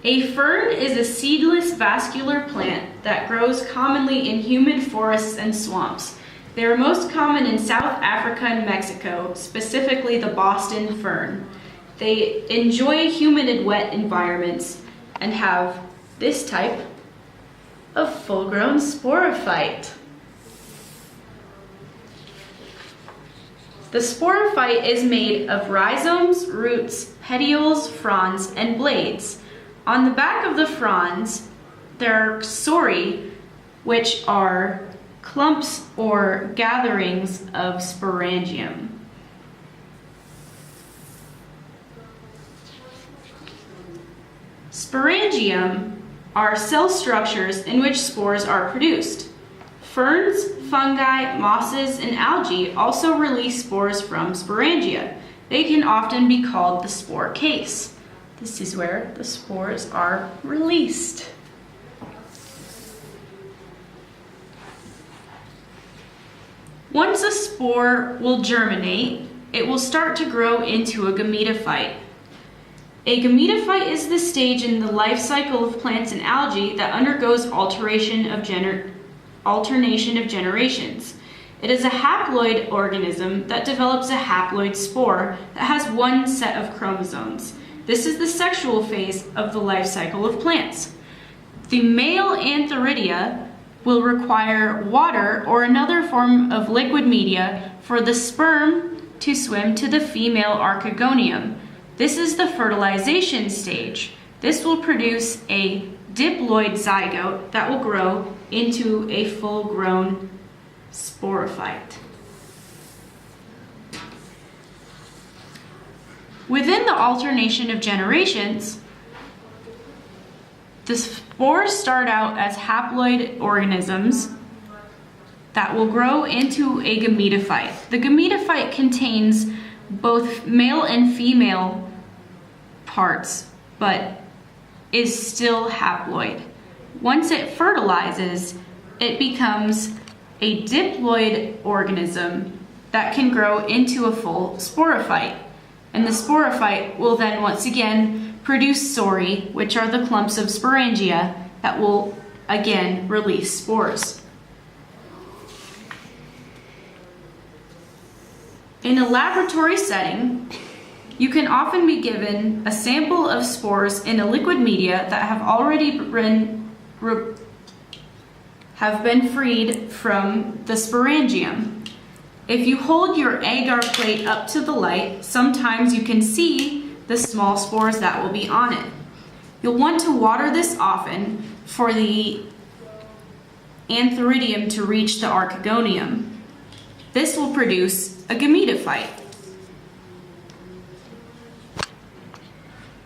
A fern is a seedless vascular plant that grows commonly in humid forests and swamps. They are most common in South Africa and Mexico, specifically the Boston fern. They enjoy humid and wet environments and have this type of full-grown sporophyte. The sporophyte is made of rhizomes, roots, petioles, fronds, and blades. On the back of the fronds, there are sori, which are clumps or gatherings of sporangium. Sporangium are cell structures in which spores are produced. Ferns, fungi, mosses, and algae also release spores from sporangia. They can often be called the spore case. This is where the spores are released. Once a spore will germinate, it will start to grow into a gametophyte. A gametophyte is the stage in the life cycle of plants and algae that undergoes alternation of generations. It is a haploid organism that develops a haploid spore that has one set of chromosomes. This is the sexual phase of the life cycle of plants. The male Antheridia will require water or another form of liquid media for the sperm to swim to the female archegonium. This is the fertilization stage. This will produce a diploid zygote that will grow into a full-grown sporophyte. Within the alternation of generations, the spores start out as haploid organisms that will grow into a gametophyte. The gametophyte contains both male and female parts, but is still haploid. Once it fertilizes, it becomes a diploid organism that can grow into a full sporophyte. And the sporophyte will then once again produce sori, which are the clumps of sporangia that will again release spores. In a laboratory setting, you can often be given a sample of spores in a liquid media that have already been freed from the sporangium. If you hold your agar plate up to the light, sometimes you can see the small spores that will be on it. You'll want to water this often for the antheridium to reach the archegonium. This will produce a gametophyte.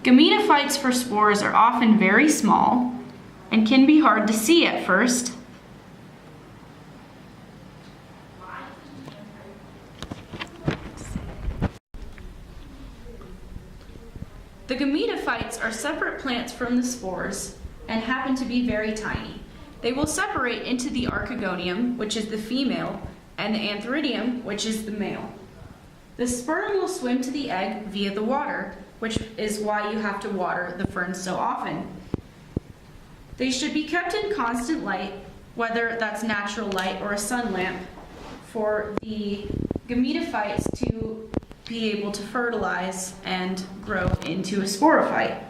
Gametophytes for spores are often very small and can be hard to see at first. The gametophytes are separate plants from the spores and happen to be very tiny. They will separate into the archegonium, which is the female, and the antheridium, which is the male. The sperm will swim to the egg via the water, which is why you have to water the ferns so often. They should be kept in constant light, whether that's natural light or a sun lamp, for the gametophytes to be able to fertilize and grow into a sporophyte.